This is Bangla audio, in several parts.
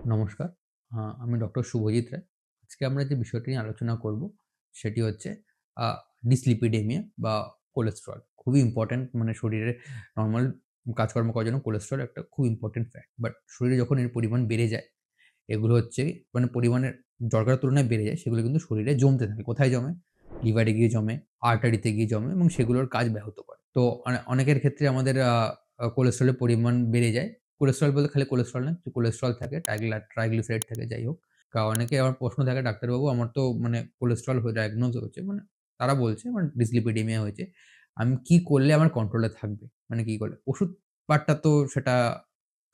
নমস্কার। আমি ডক্টর শুভজিৎ রায়। আজকে আমরা যে বিষয়টি নিয়ে আলোচনা করব সেটি হচ্ছে আ ডিসলিপিডেমিয়া বা কোলেস্টেরল। খুবই ইম্পোর্টেন্ট মানে শরীরে নরমাল কাজকর্ম করার জন্য কোলেস্টেরল একটা খুব ইম্পোর্টেন্ট ফ্যাক্ট। বাট শরীরে যখন এর পরিমাণ বেড়ে যায়, এগুলো হচ্ছে মানে পরিমাণের দরকারের তুলনায় বেড়ে যায়, সেগুলো কিন্তু শরীরে জমতে থাকে। কোথায় জমে? লিভারে গিয়ে জমে, আর্টারিতে গিয়ে জমে এবং সেগুলোর কাজ ব্যাহত করে। তো অনেকের ক্ষেত্রে আমাদের আ আ কোলেস্টেরলের পরিমাণ বেড়ে যায়। কোলেস্টেরল বলতে খালি কোলেস্টেরল না, কিছু কোলেস্টেরল থাকে, ট্রাইগ্লিসারাইড থাকে, যাই হোক। অনেকে আমার প্রশ্ন থাকে, "ডাক্তারবাবু আমার তো মানে কোলেস্টেরল ডায়াগনোজ হয়েছে।" মানে তারা বলছে আমার ডিসলিপিডেমিয়া হয়েছে। আমি কি করলে আমার কন্ট্রোলে থাকবে? মানে কি করলে? ওষুধ পাট্টা তো সেটা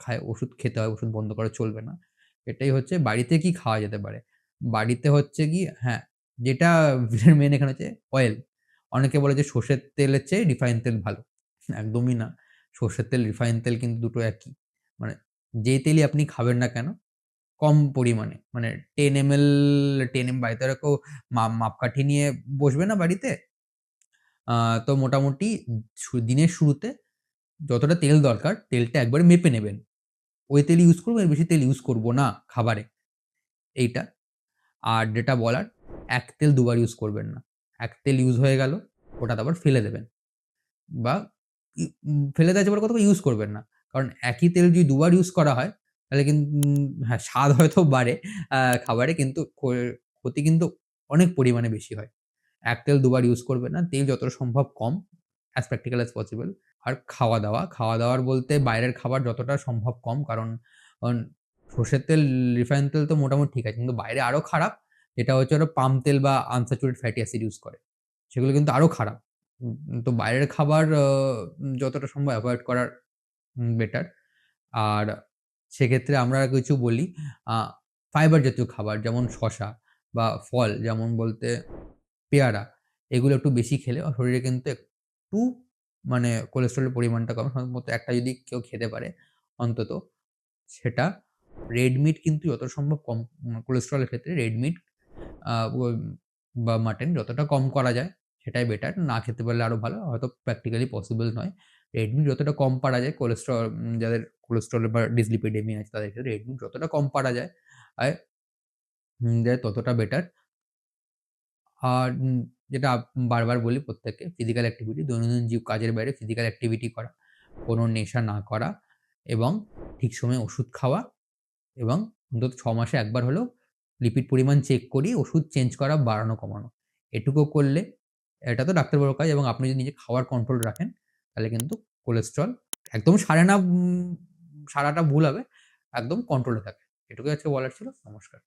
খায়, ওষুধ খেতে হয়, ওষুধ বন্ধ করা চলবে না। এটাই হচ্ছে বাড়িতে কি খাওয়া যেতে পারে? বাড়িতে হচ্ছে গিয়ে হ্যাঁ, যেটা মেইন এখানে হচ্ছে অয়েল। অনেকে বলে যে সর্ষের তেলের চেয়ে রিফাইন তেল ভালো। একদমই না। সর্ষের তেল, রিফাইন তেল কিন্তু দুটো একই। মানে যেই তেলই আপনি খাবেন না কেন কম পরিমাণে মানে 10 এমএল 10 বাড়িতে আর কেউ মাপকাঠি নিয়ে বসবে না বাড়িতে? আ তো মোটামুটি দিনের শুরুতে যতটা তেল দরকার তেলটা একবারে মেপে নেবেন। ওই তেল ইউজ করব, এর বেশি তেল ইউজ করব না খাবারে। এইটা। আর যেটা বলার, এক তেল দুবার ইউজ করবেন না। এক তেল ইউজ হয়ে গেল, ওটা আবার ফেলে দেবেন। বা ফেলে দেওয়া যাবার কথা ইউজ করবেন না। কারণ একই তেল যদি দুবার ইউজ করা হয়, তাহলে হ্যাঁ, স্বাদ হয়তো বাড়ে খাবারে কিন্তু ক্ষতি কিন্তু অনেক পরিমাণে বেশি হয়। এক তেল দুবার ইউজ করবেন না। তেল যতটা সম্ভব কম, as practical as possible। আর খাওয়া-দাওয়া, খাওয়া-দাওয়ার বলতে বাইরের খাবার যতটা সম্ভব কম। কারণ অন সর্ষের তেল, রিফাইন তেল তো মোটামুটি ঠিক আছে। কিন্তু বাইরে আরো খারাপ, যেটা হচ্ছে ওরা পাম তেল বা আনস্যাচুরেটেড ফ্যাটি অ্যাসিড ইউজ করে। সেগুলো কিন্তু আরো খারাপ। তো বাইরের খাবার যতটা সম্ভব এভয়েড করার বেটার। আর সেক্ষেত্রে আমরা কিছু বলি, আ ফাইবার জাতীয় খাবার যেমন শসা বা ফল যেমন বলতে পেয়ারা, এগুলো একটু বেশি খেলে শরীরে কিন্তু একটু মানে কোলেস্টেরলের পরিমাণটা কমে। সম্ভবত একটা যদি কেউ খেতে পারে অন্তত, সেটা রেড মিট কিন্তু যত সম্ভব কম কোলেস্টেরলের ক্ষেত্রে রেড মিট আ ও বা মাটন যতটা কম করা যায় সেটাই বেটার। না খেতে পারলে আরো ভালো। হয়তো প্র্যাকটিক্যালি পসিবল নয়। রেড মিট যতটা কম পারা যায় যাদের কোলেস্টেরল বা ডিসলিপিডেমিয়া আছে তাদের ক্ষেত্রে রেড মিট যতটা কম পারা যায় আয় যায় ততটা বেটার। আর যেটা বারবার বলি প্রত্যেককে ফিজিক্যাল অ্যাক্টিভিটি দৈনন্দিন কাজের বাইরে ফিজিক্যাল অ্যাক্টিভিটি করা, কোনো নেশা না করা এবং ঠিক সময়ে ওষুধ খাওয়া এবং অন্তত ৬ মাসে একবার হলেও লিপিড পরিমাণ চেক করিয়ে ওষুধ চেঞ্জ করা, বাড়ানো কমানো। এটুকু করলে এটা তো ডাক্তারবাবুর কাজ এবং আপনি যদি নিজে খাওয়ার কন্ট্রোল রাখেন, তাহলে কিন্তু কোলেস্টেরল একদম সারাটা ভুল হবে। একদম কন্ট্রোলে থাকে। এটুকুই আজকে বলার ছিল। নমস্কার।